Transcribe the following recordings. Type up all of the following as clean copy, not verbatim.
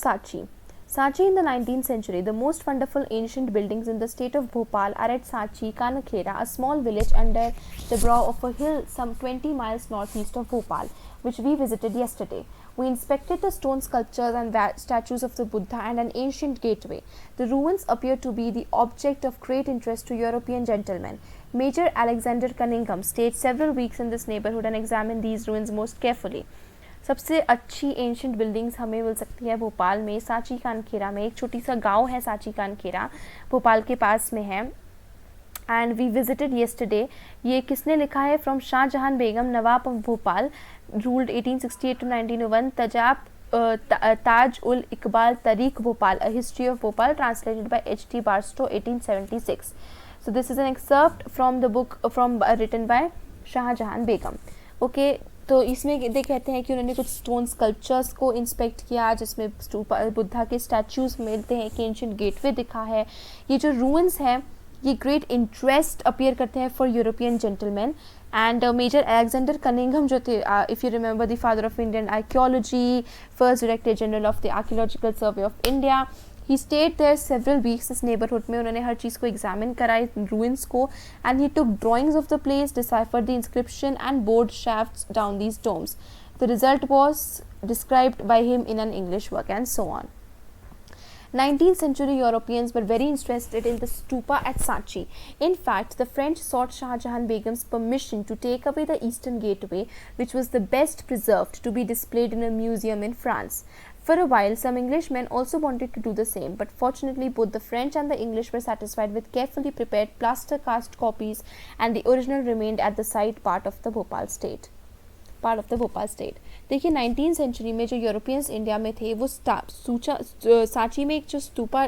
Sachi. Sachi in the 19th century, the most wonderful ancient buildings in the state of Bhopal are at Sachi, Kanakhera, a small village under the brow of a hill some 20 miles northeast of Bhopal, which we visited yesterday. We inspected the stone sculptures and statues of the Buddha and an ancient gateway. The ruins appear to be the object of great interest to European gentlemen. Major Alexander Cunningham stayed several weeks in this neighborhood and examined these ruins most carefully. सबसे अच्छी ancient buildings हमें मिल सकती है भोपाल में, साची कानखेरा में। एक छोटी सा गांव है साची कानखेरा, भोपाल के पास में है। And we visited yesterday. ये किसने लिखा है? From Shahjahan Begum, Nawab of Bhopal, ruled 1868 to 1901, Taj ul Iqbal Tarikh Bhopal, a history of Bhopal, translated by H.T. Barstow, 1876. So this is an excerpt from the book written by Shahjahan Begum. Okay, तो इसमें कहते हैं कि उन्होंने कुछ स्टोन स्कल्पचर्स को इंस्पेक्ट किया जिसमें बुद्धा के स्टैचूज मिलते हैं, एक एंशिएंट गेटवे दिखा है। ये जो रूइंस हैं ये ग्रेट इंटरेस्ट अपीयर करते हैं for European gentleman. And major Alexander Cunningham जो थे, if you remember, the father of Indian archaeology, first director general of the archaeological survey of India, he stayed there several weeks. इस neighbourhood में उन्होंने हर चीज़ को एग्जामिन करा, ruins को, and he took drawings of the place, deciphered the inscription and bored shafts down these domes. The result was described by him in an English work and so on. 19th century Europeans were very interested in the stupa at Sachi. In fact, the French sought Shah Jahan Begum's permission to take away the eastern gateway, which was the best preserved, to be displayed in a museum in France. For a while, some Englishmen also wanted to do the same, but fortunately both the French and the English were satisfied with carefully prepared plaster cast copies, and the original remained at the site part of the Bhopal state. देखिए 19th century में जो Europeans India में थे वो साची में एक जो स्तूपा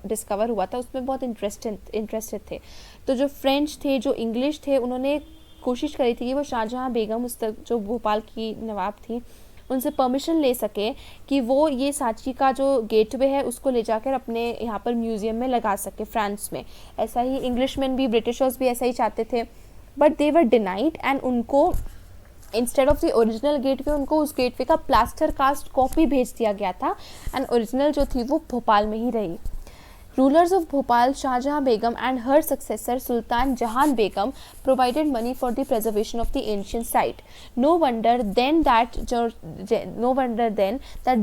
डिस्कवर हुआ था उसमें बहुत इंटरेस्टेड थे। तो जो फ्रेंच थे, जो इंग्लिश थे, उन्होंने कोशिश करी थी कि वो शाहजहां बेगम, उस तक जो भोपाल की नवाब थी, उनसे परमिशन ले सके कि वो ये साची का जो गेटवे है उसको ले जाकर अपने यहाँ पर म्यूज़ियम में लगा सके फ्रांस में। ऐसा ही इंग्लिशमैन भी, ब्रिटिशर्स भी ऐसा ही चाहते थे, but they were denied, and उनको instead of the original gateway उनको उस गेटवे का प्लास्टर कास्ट कॉपी भेज दिया गया था, एंड ओरिजिनल जो थी वो भोपाल में ही रही। Rulers of Bhopal, Shahjahan Begum and her successor Sultan Jahan Begum provided money for the preservation of the ancient site. No wonder then that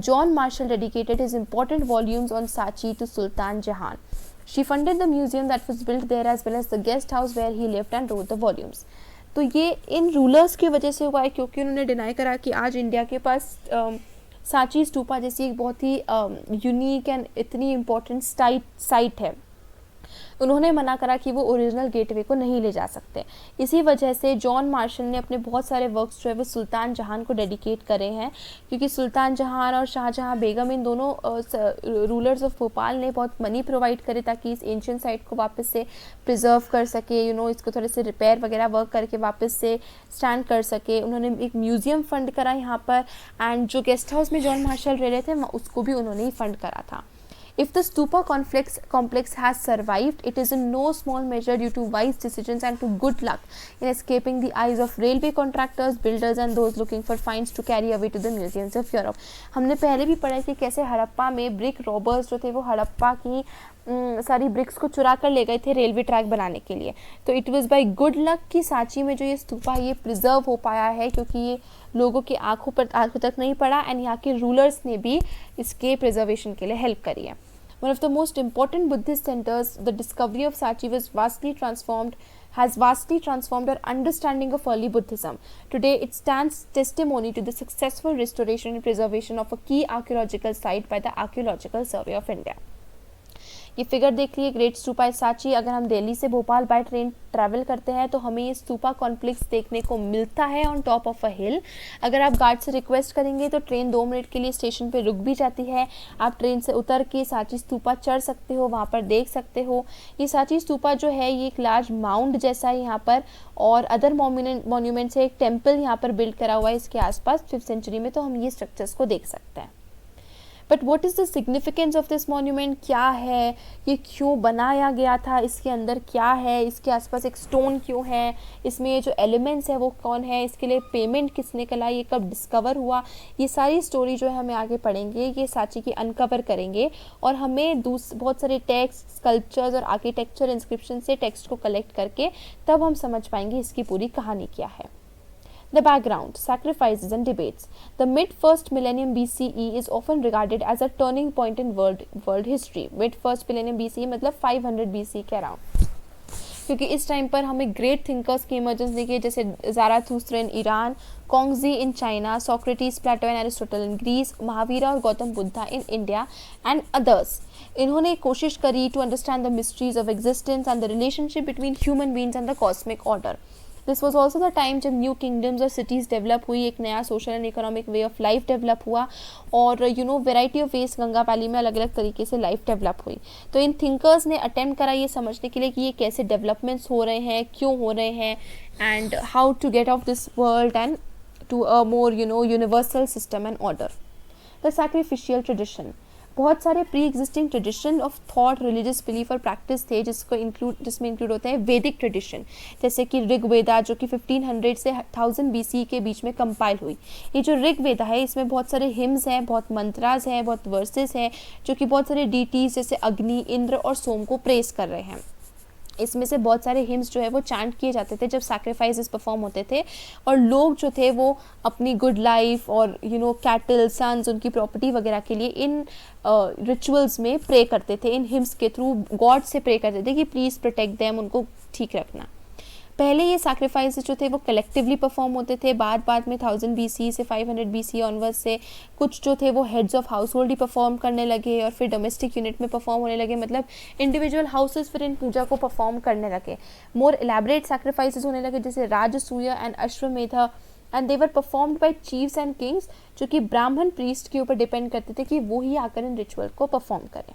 John Marshall dedicated his important volumes on Sachi to Sultan Jahan. She funded the museum that was built there as well as the guest house where he lived and wrote the volumes. तो ये इन rulers की वजह से हुआ है क्योंकि उन्होंने deny करा कि आज इंडिया के पास साची स्तूपा जैसी एक बहुत ही यूनिक एंड इतनी इम्पोर्टेंट साइट है। उन्होंने मना करा कि वो ओरिजिनल गेटवे को नहीं ले जा सकते। इसी वजह से जॉन मार्शल ने अपने बहुत सारे वर्क्स जो है वो सुल्तान जहान को डेडिकेट करे हैं, क्योंकि सुल्तान जहान और शाहजहां बेगम इन दोनों रूलर्स ऑफ भोपाल ने बहुत मनी प्रोवाइड करे ताकि इस एंशिएंट साइट को वापस से प्रिजर्व कर सके, इसको थोड़े से रिपेयर वगैरह वर्क करके वापस से स्टैंड कर सके। उन्होंने एक म्यूज़ियम फंड करा यहाँ पर, एंड जो गेस्ट हाउस में जॉन मार्शल रह रहे थे उसको भी उन्होंने ही फंड करा था। If the stupa complex has survived, it is in no small measure due to wise decisions and to good luck in escaping the eyes of railway contractors, builders and those looking for finds to carry away to the museums of Europe. हमने पहले भी पढ़ा है कि कैसे हड़प्पा में brick robbers जो थे वो हड़प्पा की सारी ब्रिक्स को चुरा कर ले गए थे रेलवे ट्रैक बनाने के लिए। तो it was by good luck कि साची में जो ये स्तूपा ये प्रिजर्व हो पाया है, क्योंकि ये लोगों की आंखों तक नहीं पड़ा, एंड यहाँ के रूलर्स ने भी इसके प्रिजर्वेशन के लिए हेल्प करी है। One of the most important Buddhist centers, the discovery of Sachi has vastly transformed our understanding of early Buddhism. Today, it stands testimony to the successful restoration and preservation of a key archaeological site by the Archaeological Survey of India. ये figure देख लिए, great stupa साची। अगर हम दिल्ली से Bhopal by train travel करते हैं तो हमें ये स्तूपा कॉम्प्लेक्स देखने को मिलता है ऑन टॉप ऑफ अ हिल। अगर आप गार्ड से रिक्वेस्ट करेंगे तो ट्रेन 2 मिनट के लिए स्टेशन पे रुक भी जाती है। आप ट्रेन से उतर के साची स्तूपा चढ़ सकते हो, वहाँ पर देख सकते हो। ये साची स्तूपा जो है ये एक लार्ज माउंड जैसा है यहाँ पर, और अदर मॉन्यूमेंट से एक टेम्पल यहाँ पर बिल्ड करा हुआ है इसके आसपास 5th सेंचुरी में, तो हम ये स्ट्रक्चर्स को देख सकते हैं। But what is the significance of this monument, क्या है ये, क्यों बनाया गया था, इसके अंदर क्या है, इसके आसपास एक स्टोन क्यों है, इसमें ये जो एलिमेंट्स है वो कौन है, इसके लिए पेमेंट किसने करा, ये कब डिस्कवर हुआ, ये सारी स्टोरी जो है हमें आगे पढ़ेंगे, ये सांची की अनकवर करेंगे और हमें बहुत सारे टेक्स्ट, स्कल्पचर्स और आर्किटेक्चर इंस्क्रिप्शन से टेक्स्ट को कलेक्ट करके तब हम समझ पाएंगे इसकी पूरी कहानी क्या है. The background, sacrifices and debates. The mid-first millennium BCE is often regarded as a turning point in world history. Mid-first millennium BCE मतलब 500 BC के अराउंड, क्योंकि इस टाइम पर हमें ग्रेट थिंकर्स की इमर्जेंस देखिए, जैसे Zarathustra in Iran, Kongzi in China, Socrates, Plato and Aristotle in Greece, Mahavira और Gautam Buddha in India and others. इन्होंने कोशिश करी to understand the mysteries of existence and the relationship between human beings and the cosmic order. This was also the time जब new kingdoms और cities develop हुई, एक नया social and economic way of life develop हुआ और variety of ways Ganga valley में अलग अलग तरीके से लाइफ डेवलप हुई. तो इन थिंकर्स ने अटेम्प्ट करा ये समझने के लिए कि ये कैसे डेवलपमेंट्स हो रहे हैं, क्यों हो रहे हैं, and how to get of this world and to a more universal system and order. The sacrificial tradition, बहुत सारे pre existing tradition of thought, religious belief और प्रैक्टिस थे जिसमें इंक्लूड होते हैं वैदिक ट्रेडिशन, जैसे कि ऋग्वेदा जो कि 1500 से 1000 BC के बीच में कंपाइल हुई. ये जो ऋग्वेदा है इसमें बहुत सारे हिम्स हैं, बहुत मंत्रास हैं, बहुत वर्सेस हैं जो कि बहुत सारे डीटीज जैसे अग्नि, इंद्र और सोम को प्रेस कर रहे हैं. इसमें से बहुत सारे हिम्स जो है वो चांट किए जाते थे जब सैक्रिफाइसेस परफॉर्म होते थे और लोग जो थे वो अपनी गुड लाइफ और कैटल, सन्स, उनकी प्रॉपर्टी वगैरह के लिए इन रिचुअल्स में प्रे करते थे, इन हिम्स के थ्रू गॉड से प्रे करते थे कि प्लीज़ प्रोटेक्ट देम, उनको ठीक रखना. पहले ये सैक्रिफाइसेस जो थे वो कलेक्टिवली परफॉर्म होते थे, बाद में 1000 BC से 500 BC ऑनवर्ड से कुछ जो थे वो heads of house hold he perform करने लगे और फिर डोमेस्टिक यूनिट में परफॉर्म होने लगे, मतलब इंडिविजुअल हाउसेस फिर इन पूजा को परफॉर्म करने लगे. मोर एलैबोरेट सैक्रिफाइसेस होने लगे जैसे राजसूय एंड अश्वमेध, and they were performed by chiefs and Kings जो कि ब्राह्मण प्रीस्ट के ऊपर डिपेंड करते थे कि वो ही आकर इन रिचुअल को परफॉर्म करें.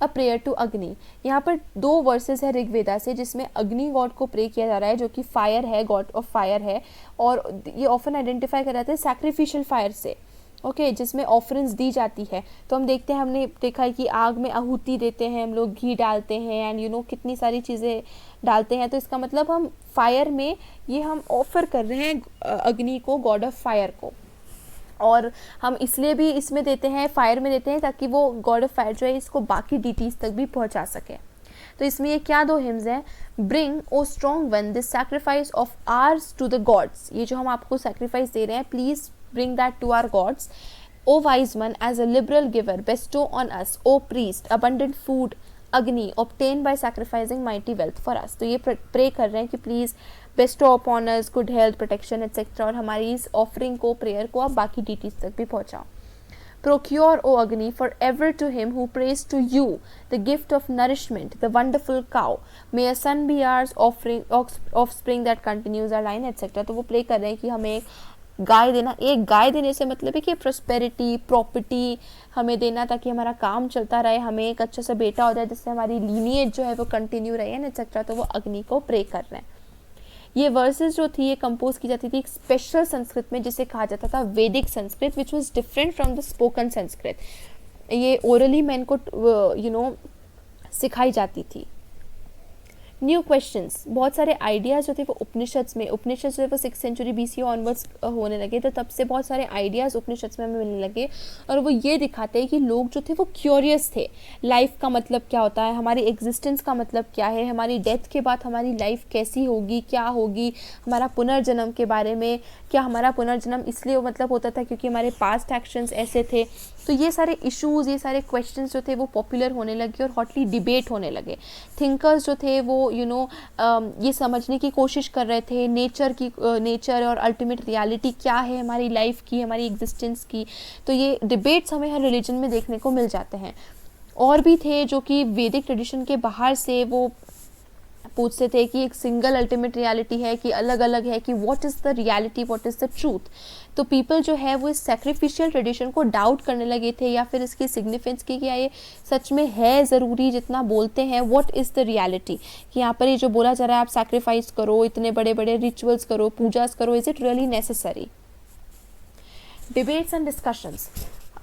अ प्रेयर टू अग्नि, यहाँ पर 2 वर्सेस है ऋग्वेदा से जिसमें अग्नि गॉड को प्रे किया जा रहा है जो कि फायर है, गॉड ऑफ फायर है और ये ऑफन आइडेंटिफाई कर जाते हैं सैक्रिफिशियल फायर से, ओके, जिसमें ऑफरेंस दी जाती है. तो हम देखते हैं, हमने देखा है कि आग में आहुति देते हैं हम लोग, घी डालते हैं एंड कितनी सारी चीज़ें डालते हैं. तो इसका मतलब हम फायर में ये हम ऑफर कर रहे हैं अग्नि को, गॉड ऑफ फायर को, और हम इसलिए भी इसमें देते हैं, फायर में देते हैं ताकि वो गॉड ऑफ फायर जो है इसको बाकी डीटीज तक भी पहुंचा सके. तो इसमें ये क्या 2 हिम्स हैं, bring O strong one this sacrifice of ours to the gods, ये जो हम आपको सैक्रिफाइस दे रहे हैं please bring that to our gods. O wise one as a liberal giver bestow on us, O priest abundant food Agni obtain by sacrificing mighty wealth for us. तो ये pray कर रहे हैं कि please bestow upon us good health, protection etcetera, और हमारी इस offering को, प्रेयर को आप बाकी डीटीज तक भी पहुंचाओ. Procure, O Agni, forever to him who prays to you the gift of nourishment, the wonderful cow. May a son be ours, offspring that continues our line, etc. तो वो pray कर रहे हैं कि हमें एक गाय देना. एक गाय देने से मतलब है कि प्रॉस्पेरिटी, प्रॉपर्टी हमें देना ताकि हमारा काम चलता रहे, हमें एक अच्छा सा बेटा हो जाए जिससे हमारी लीनिएज जो है वो कंटिन्यू रहे एंड एक्सेट्रा. तो वो अग्नि को प्रे कर रहे हैं. ये वर्सेस जो थी ये कंपोज की जाती थी एक स्पेशल संस्कृत में जिसे कहा जाता था वैदिक Sanskrit, which was different from the spoken Sanskrit. ये ओरली मैन को सिखाई जाती थी. न्यू क्वेश्चंस, बहुत सारे आइडियाज़ जो थे वो उपनिषद्स जो है वो 6th सेंचुरी BC ऑनवर्ड्स होने लगे. तो तब से बहुत सारे आइडियाज़ उपनिषद्स में हमें मिलने लगे और वो ये दिखाते हैं कि लोग जो थे वो क्यूरियस थे. लाइफ का मतलब क्या होता है, हमारी एग्जिस्टेंस का मतलब क्या है, हमारी डेथ के बाद हमारी लाइफ कैसी होगी, क्या होगी, हमारा पुनर्जन्म के बारे में, क्या हमारा पुनर्जन्म इसलिए मतलब होता था क्योंकि हमारे पास्ट एक्शंस ऐसे थे. तो ये सारे इश्यूज़, ये सारे क्वेश्चंस जो थे वो पॉपुलर होने लगे और हॉटली डिबेट होने लगे. थिंकर्स जो थे वो ये समझने की कोशिश कर रहे थे नेचर और अल्टीमेट रियलिटी क्या है हमारी लाइफ की, हमारी एग्जिस्टेंस की. तो ये डिबेट्स हमें हर रिलीजन में देखने को मिल जाते हैं. और भी थे जो कि वैदिक ट्रेडिशन के बाहर से वो पूछते थे कि एक सिंगल अल्टीमेट रियलिटी है कि अलग अलग है, कि what is the reality, what is the truth. तो पीपल जो है वो इस सैक्रिफिशियल ट्रेडिशन को डाउट करने लगे थे या फिर इसकी सिग्निफिकेंस की क्या ये सच में है ज़रूरी जितना बोलते हैं. व्हाट इज़ द रियलिटी, कि यहाँ पर ये जो बोला जा रहा है आप सैक्रिफाइस करो, इतने बड़े बड़े रिचुअल्स करो, पूजास करो, is it really necessary. Debates and discussions,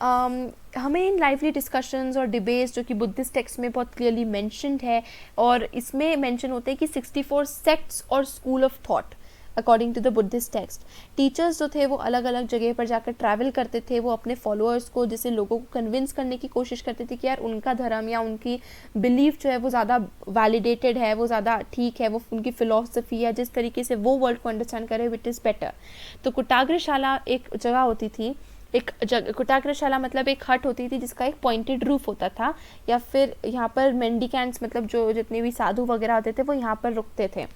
हमें इन लाइवली डिस्कशंस और डिबेट्स जो कि बुद्धिस्ट टेक्स्ट में बहुत क्लियरली मेंशन्ड है, और इसमें मेंशन होते हैं कि 64 सेक्ट्स और school of thought according to the Buddhist text. Teachers जो थे वो अलग अलग जगह पर जाकर ट्रैवल करते थे, वो अपने फॉलोअर्स को, जैसे लोगों को कन्विंस करने की कोशिश करते थे कि यार उनका धर्म या उनकी बिलीफ जो है वो ज़्यादा वैलिडेटेड है, वो ज़्यादा ठीक है, वो उनकी फ़िलॉसफी है, जिस तरीके से वो वर्ल्ड को अंडरस्टैंड करे विट इज़ बेटर। तो कुटाग्रशाला एक जगह होती थी, एक कुटाग्रशाला मतलब एक हट होती थी जिसका एक पॉइंटेड रूफ होता था, या फिर यहाँ पर मेंडिकेंट्स मतलब जो जितने भी साधु वगैरह होते थे वो यहाँ पर रुकते थे।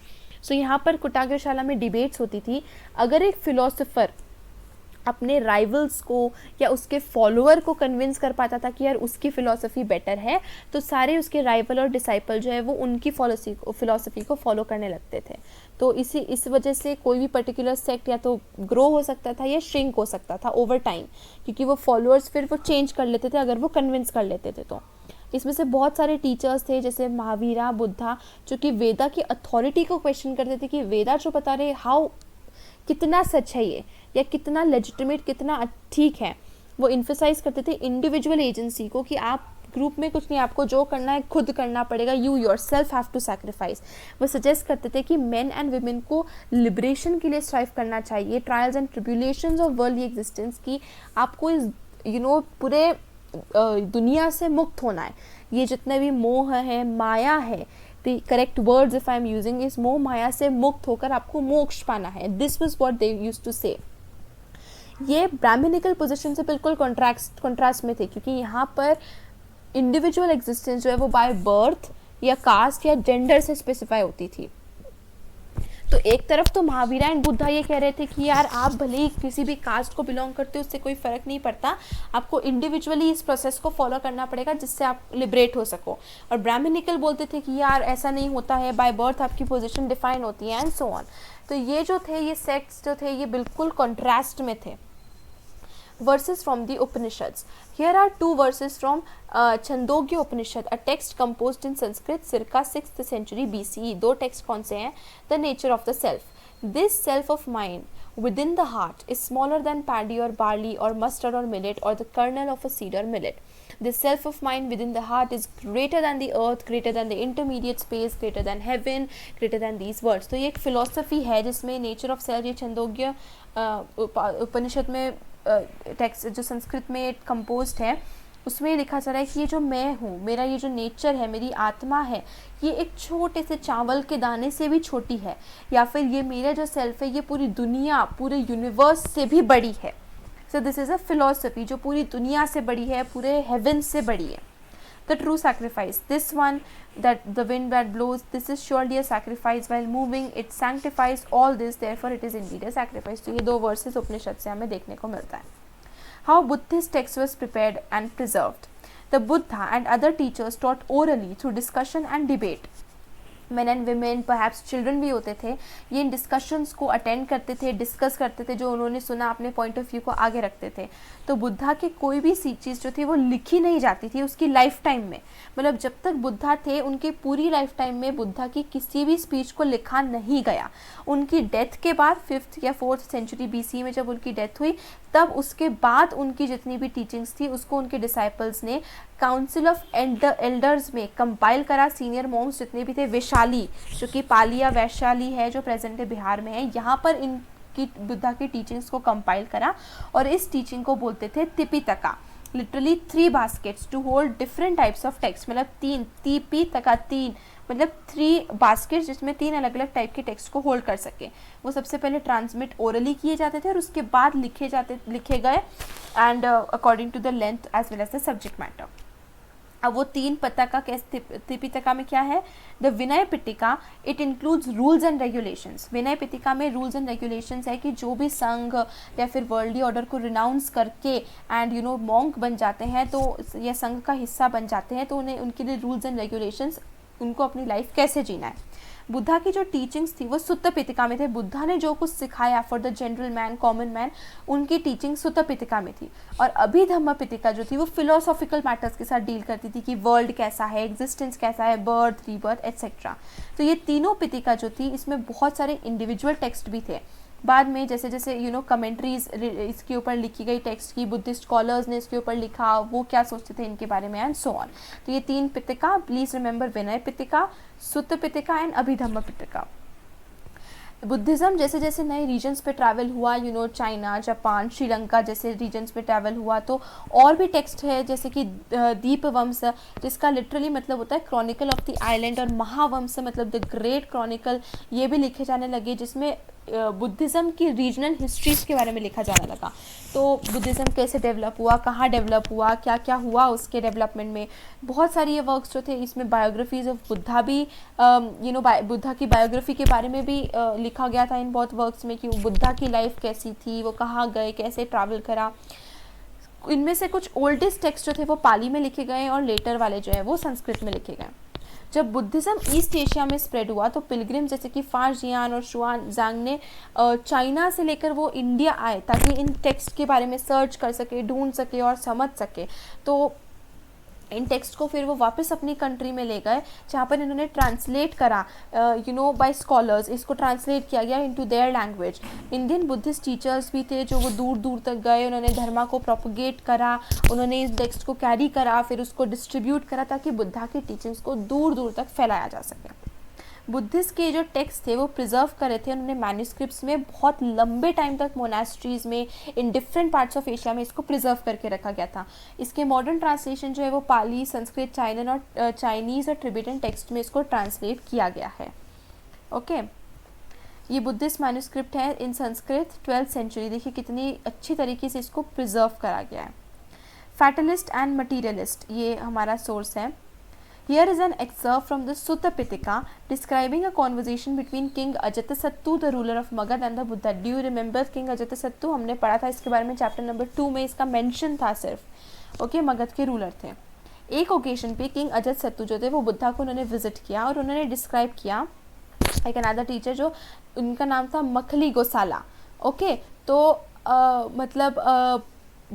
सो यहाँ पर कुटाग्रशाला में डिबेट्स होती थी। अगर एक फिलोसोफर अपने राइवल्स को या उसके फॉलोअर को कन्विंस कर पाता था कि यार उसकी फ़िलॉसफी बेटर है, तो सारे उसके राइवल और डिसाइपल जो है वो उनकी फ़िलॉसफी को फॉलो करने लगते थे। तो इस वजह से कोई भी पर्टिकुलर सेक्ट या तो ग्रो हो सकता था या श्रिंक हो सकता था ओवर टाइम, क्योंकि वो फॉलोअर्स फिर वो चेंज कर लेते थे अगर वो कन्विंस कर लेते थे। तो इसमें से बहुत सारे टीचर्स थे जैसे महावीरा, बुद्धा, जो कि वेदा की अथॉरिटी को क्वेश्चन करते थे कि वेदा जो बता रहे हाउ कितना सच है ये, या कितना लेजिटिमेट, कितना ठीक है। वो इन्फोसाइज करते थे इंडिविजुअल एजेंसी को कि आप ग्रुप में कुछ नहीं, आपको जो करना है खुद करना पड़ेगा, you yourself have to sacrifice. वो सजेस्ट करते थे कि मेन एंड वुमेन को लिबरेशन के लिए स्ट्राइव करना चाहिए, trials and tribulations of worldly existence की आपको इस पूरे दुनिया से मुक्त होना है। ये जितने भी मोह है, माया है, the correct words if I am using, इस मोह माया से मुक्त होकर आपको मोक्ष पाना है। This was what they used to say. ये ब्राह्मणिकल पोजीशन से बिल्कुल कॉन्ट्रास्ट में थे, क्योंकि यहाँ पर इंडिविजुअल एग्जिस्टेंस जो है वो बाय बर्थ या कास्ट या जेंडर से स्पेसिफाई होती थी। तो एक तरफ तो महावीरा एंड बुद्धा ये कह रहे थे कि यार आप भले ही किसी भी कास्ट को बिलोंग करते हो, उससे कोई फ़र्क नहीं पड़ता, आपको इंडिविजुअली इस प्रोसेस को फॉलो करना पड़ेगा जिससे आप लिबरेट हो सको। और ब्राह्मणिकल बोलते थे कि यार ऐसा नहीं होता है, बाय बर्थ आपकी पोजीशन डिफाइन होती है एंड सो ऑन। तो ये जो थे, ये सेक्ट्स जो थे, ये बिल्कुल कॉन्ट्रास्ट में थे। Verses from the Upanishads. Here are two verses from Chandogya Upanishad, a text composed in Sanskrit circa 6th century BCE. दो टेक्स्ट कौन से हैं? The nature of the self. This self of mine within the heart is smaller than paddy or barley or mustard or millet or the kernel of a seed or millet. This self of mine within the heart is greater than the earth, greater than the intermediate space, greater than heaven, greater than these words. तो ये एक philosophy है जिसमें nature of self, ये छंदोग्य उपनिषद में text जो संस्कृत में composed है, उसमें लिखा जा रहा है कि ये जो मैं हूँ, मेरा ये जो नेचर है, मेरी आत्मा है, ये एक छोटे से चावल के दाने से भी छोटी है, या फिर ये मेरा जो सेल्फ है ये पूरी दुनिया, पूरे यूनिवर्स से भी बड़ी है। So this is a philosophy जो पूरी दुनिया से बड़ी है, पूरे हेवन से बड़ी है। The true sacrifice, this one that the wind that blows, this is surely a sacrifice while moving, it sanctifies all this, therefore it is indeed a sacrifice. तो ये दो वर्सेस उपनिषद से हमें देखने को मिलता है। How Buddhist text was prepared and preserved. The Buddha and other teachers taught orally through discussion and debate. Men and women, perhaps children भी होते थे, ये इन डिस्कशंस को अटेंड करते थे, डिस्कस करते थे, जो उन्होंने सुना अपने पॉइंट ऑफ व्यू को आगे रखते थे। तो बुद्धा की कोई भी चीज़ जो थी वो लिखी नहीं जाती थी उसकी लाइफ टाइम में, मतलब जब तक बुद्धा थे उनकी पूरी लाइफ टाइम में बुद्धा की किसी भी स्पीच को लिखा नहीं गया। उनकी डेथ के बाद 5th या 4th सेंचुरी BC में जब उनकी डेथ हुई, तब उसके बाद उनकी जितनी भी टीचिंग्स थी उसको उनके डिसाइपल्स ने काउंसिल ऑफ एल्डर्स में कंपाइल करा। सीनियर मॉन्क्स जितने भी थे, वैशाली जो कि पाली या वैशाली है जो प्रेजेंट डे बिहार में है, यहाँ पर इनकी बुद्धा की टीचिंग्स को कंपाइल करा, और इस टीचिंग को बोलते थे Tipitaka. Literally 3 baskets to hold different types of text, मतलब 3 तिपितका, 3 मतलब 3 बास्केट्स जिसमें 3 अलग अलग टाइप के टेक्स्ट को होल्ड कर सके। वो सबसे पहले ट्रांसमिट ओरली किए जाते थे और उसके बाद लिखे गए and according to the length as well as the subject matter. अब वो 3 पताका त्रिपिटका में क्या है? The Vinaya Pitaka, it includes rules and regulations. Vinaya Pitaka में रूल्स एंड रेगुलेशंस है कि जो भी संघ या फिर वर्ल्डली ऑर्डर को रिनाउंस करके एंड मॉन्क बन जाते हैं, तो या संघ का हिस्सा बन जाते हैं, तो उन्हें उनके लिए रूल्स एंड रेगुलेशंस, उनको अपनी लाइफ कैसे जीना है। बुद्धा की जो टीचिंग्स थी वो सुत्त पिटिका में थे। बुद्धा ने जो कुछ सिखाया for the general man, common man, उनकी टीचिंग सुत्त पिटिका में थी। और अभिधम्म पिटिका जो थी वो फिलोसॉफिकल मैटर्स के साथ डील करती थी कि वर्ल्ड कैसा है, एग्जिस्टेंस कैसा है, बर्थ, रीबर्थ एट्सेट्रा। तो ये तीनों पिटिका जो थी, इसमें बहुत सारे इंडिविजुअल टेक्स्ट भी थे। बाद में जैसे जैसे कमेंट्रीज इसके ऊपर लिखी गई टेक्स्ट की, बुद्धिस्ट स्कॉलर्स ने इसके ऊपर लिखा, वो क्या सोचते थे इनके बारे में एंड सो ऑन। तो ये 3 Pitaka, please remember Vinay Pitaka, Sutta Pitaka and Abhidhamma Pitaka. Buddhism जैसे जैसे नए रीजन्स पे ट्रैवल हुआ, चाइना, जापान, श्रीलंका जैसे रीजन्स पे ट्रैवल हुआ, तो और भी टेक्स्ट है जैसे कि दीपवंश, जिसका लिटरली मतलब होता है क्रॉनिकल ऑफ द आइलैंड, और महावंश मतलब द ग्रेट क्रॉनिकल, ये भी लिखे जाने लगे, जिसमें बुद्धिज़्म की रीजनल हिस्ट्रीज के बारे में लिखा जाने लगा। तो बुद्धिज़्म कैसे डेवलप हुआ, कहाँ डेवलप हुआ, क्या क्या हुआ उसके डेवलपमेंट में, बहुत सारी ये वर्क्स जो थे, इसमें बायोग्राफीज ऑफ बुद्धा भी बुद्धा की बायोग्राफी के बारे में भी लिखा गया था इन बहुत वर्क्स में, कि बुद्धा की लाइफ कैसी थी, वो कहाँ गए, कैसे ट्रैवल करा। इनमें से कुछ ओल्डेस्ट टेक्स्ट जो थे वो पाली में लिखे गए, और लेटर वाले जो है वो संस्कृत में लिखे गए। जब बुद्धिज़्म ईस्ट एशिया में स्प्रेड हुआ तो पिलग्रिम जैसे कि फारजियान और शुआनजांग ने चाइना से लेकर वो इंडिया आए, ताकि इन टेक्स्ट के बारे में सर्च कर सके, ढूंढ सके और समझ सके। तो इन टेक्स्ट को फिर वो वापस अपनी कंट्री में ले गए, जहाँ पर इन्होंने ट्रांसलेट करा बाय स्कॉलर्स, इसको ट्रांसलेट किया गया into their language. Indian Buddhist teachers भी थे जो वो दूर दूर तक गए, उन्होंने धर्मा को प्रोपगेट करा, उन्होंने इस टेक्स्ट को कैरी करा, फिर उसको डिस्ट्रीब्यूट करा, ताकि बुद्धा की टीचिंग्स को दूर दूर तक फैलाया जा सके। बुद्धिस्ट के जो टेक्स्ट थे वो प्रिजर्व करे थे उन्होंने मैन्यूस्क्रिप्ट्स में, बहुत लंबे टाइम तक मोनास्ट्रीज में in different parts of Asia में इसको प्रिजर्व करके रखा गया था। इसके मॉडर्न ट्रांसलेशन जो है वो पाली, संस्कृत, चाइनीज़ और टिबेटन टेक्स्ट में इसको ट्रांसलेट किया गया है। ओके, ये बुद्धिस्ट मैन्यूस्क्रिप्ट है इन संस्कृत 12th सेंचुरी। देखिए कितनी अच्छी तरीके से इसको प्रिजर्व करा गया है। फैटलिस्ट एंड मटीरियलिस्ट, ये हमारा सोर्स है। Here is an excerpt from the Sutta Pitaka describing a conversation between King Ajatasattu, the ruler of Magad, and the Buddha. Do you remember King Ajatasattu? हमने पढ़ा था इसके बारे में चैप्टर नंबर 2 में, इसका मेंशन था सिर्फ। ओके, मगध के रूलर थे। एक ओकेजन पे किंग अजातशत्रु जो थे वो बुद्धा को उन्होंने विजिट किया, और उन्होंने डिस्क्राइब किया एक अनदर टीचर जो उनका नाम था मखली गोसाला। ओके, तो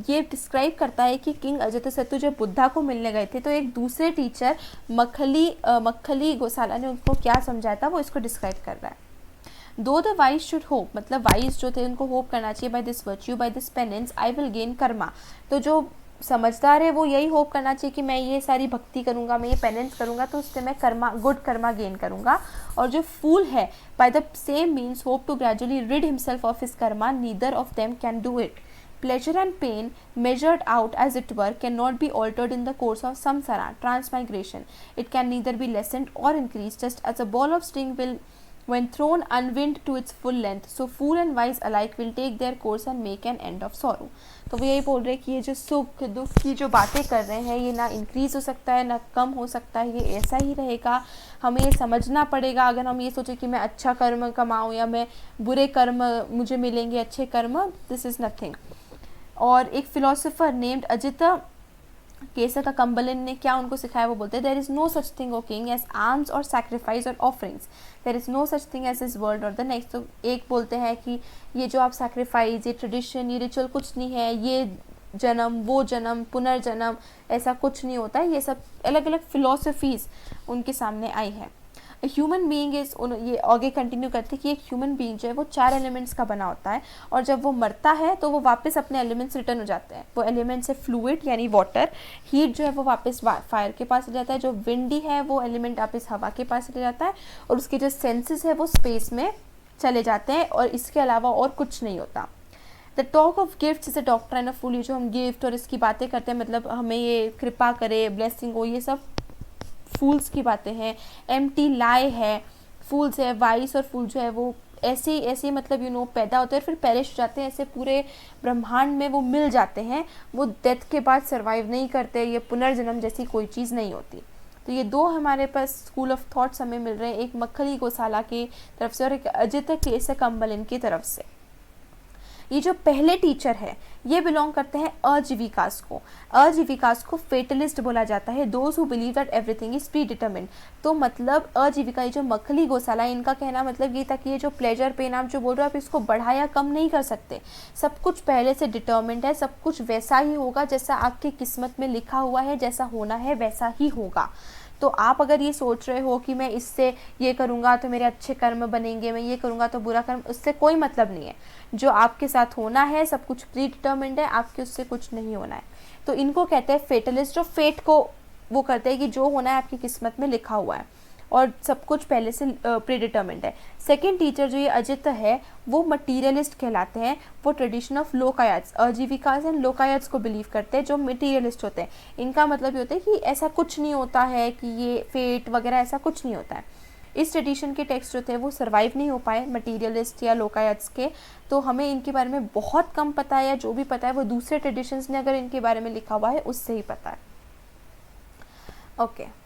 ये डिस्क्राइब करता है कि किंग अजातशत्रु जब बुद्धा को मिलने गए थे तो एक दूसरे टीचर मखली गोसाला ने उनको क्या समझाया था, वो इसको डिस्क्राइब कर रहा है। Though the wise should hope, मतलब वाइज जो थे उनको होप करना चाहिए, by this virtue, by this penance I will gain karma. तो जो समझदार है वो यही होप करना चाहिए कि मैं ये सारी भक्ति करूँगा, मैं ये पेनेंस करूँगा, तो उससे मैं कर्मा, गुड कर्मा गेन करूँगा। और जो फूल है, by the same means hope to gradually rid himself of his karma, neither of them can do it. Pleasure and pain, measured out as it were, cannot be altered in the course of samsara, transmigration. It can neither be lessened or increased, just as a ball of string will, when thrown unwind to its full length, so fool and wise alike will take their course and make an end of sorrow. तो वो यही बोल रहे हैं कि ये जो सुख दुख की जो बातें कर रहे हैं, ये ना इंक्रीज हो सकता है ना कम हो सकता है, ये ऐसा ही रहेगा। हमें ये समझना पड़ेगा। अगर हम ये सोचें कि मैं अच्छा कर्म कमाऊँ या मैं बुरे कर्म मुझे मिलेंगे अच्छे कर्म, दिस इज़ नथिंग। और एक philosopher named Ajita Kesakambalin ने क्या उनको सिखाया, वो बोलते हैं there is no such thing O king as alms और सैक्रिफाइस और offerings, there is no such thing as this world और द नेक्स्ट। तो एक बोलते हैं कि ये जो आप सैक्रिफाइस, ये ट्रेडिशन, ये रिचुअल कुछ नहीं है, ये जन्म वो जन्म पुनर्जन्म ऐसा कुछ नहीं होता है। ये सब अलग अलग फिलोसफीज़ उनके सामने आई है। ह्यूमन बीइंग इज, ये आगे कंटिन्यू करते हैं कि एक ह्यूमन बीइंग जो है वो 4 एलिमेंट्स का बना होता है, और जब वो मरता है तो वो वापस अपने एलिमेंट्स रिटर्न हो जाते हैं। वो एलिमेंट्स है फ्लूइड यानी वाटर, हीट जो है वो वापस फायर के पास ले जाता है, जो विंडी है वो एलिमेंट वापस हवा के पास ले जाता है, और उसके जो सेंसेस है वो स्पेस में चले जाते हैं, और इसके अलावा और कुछ नहीं होता। The talk of gifts is a doctrine of fool. ये जो हम गिफ्ट और इसकी बातें करते हैं, मतलब हमें ये कृपा करे, ब्लेसिंग हो, ये सब फूल्स की बातें हैं। एम्प्टी लाई है, फूल्स है, वाइस और फूल जो है वो ऐसे ऐसे मतलब पैदा होते हैं फिर पेरिश हो जाते हैं, ऐसे पूरे ब्रह्मांड में वो मिल जाते हैं, वो डेथ के बाद सर्वाइव नहीं करते, ये पुनर्जन्म जैसी कोई चीज़ नहीं होती। तो ये 2 हमारे पास स्कूल ऑफ थॉट्स हमें मिल रहे हैं, एक मखली गोसाला की तरफ से और एक अजित केसक कंबलिन की तरफ से। ये जो पहले टीचर है ये बिलोंग करते हैं अजीविकास को। अजीविकास को फेटलिस्ट बोला जाता है, those who believe that everything is pre determined. तो मतलब अजीविका, ये जो मखली गौशाला है, इनका कहना मतलब ये था कि ये जो प्लेजर पेन आप जो बोल रहे हो, आप इसको बढ़ा या कम नहीं कर सकते, सब कुछ पहले से डिटर्मिन्ड है, सब कुछ वैसा ही होगा जैसा आपकी किस्मत में लिखा हुआ है, जैसा होना है वैसा ही होगा। तो आप अगर ये सोच रहे हो कि मैं इससे ये करूँगा तो मेरे अच्छे कर्म बनेंगे, मैं ये करूँगा तो बुरा कर्म, उससे कोई मतलब नहीं है। जो आपके साथ होना है सब कुछ प्री डिटर्मिन्ड है, आपके उससे कुछ नहीं होना है। तो इनको कहते हैं फेटलिस्ट, जो फेट को वो करते हैं कि जो होना है आपकी किस्मत में लिखा हुआ है और सब कुछ पहले से प्री डिटर्मिन्ड है। सेकेंड टीचर जो ये अजित है वो मटीरियलिस्ट कहलाते हैं। वो ट्रेडिशन ऑफ लोकायत्स, अजीविकास एंड लोकायत्स को बिलीव करते हैं, जो मटीरियलिस्ट होते हैं। इनका मतलब ये होता है कि ऐसा कुछ नहीं होता है कि ये फेट वगैरह ऐसा कुछ नहीं होता है। इस ट्रेडिशन के टेक्स्ट जो थे वो सर्वाइव नहीं हो पाए मटीरियलिस्ट या लोकायत्स के, तो हमें इनके बारे में बहुत कम पता है, या जो भी पता है वो दूसरे ट्रेडिशंस ने अगर इनके बारे में लिखा हुआ है उससे ही पता है। ओके।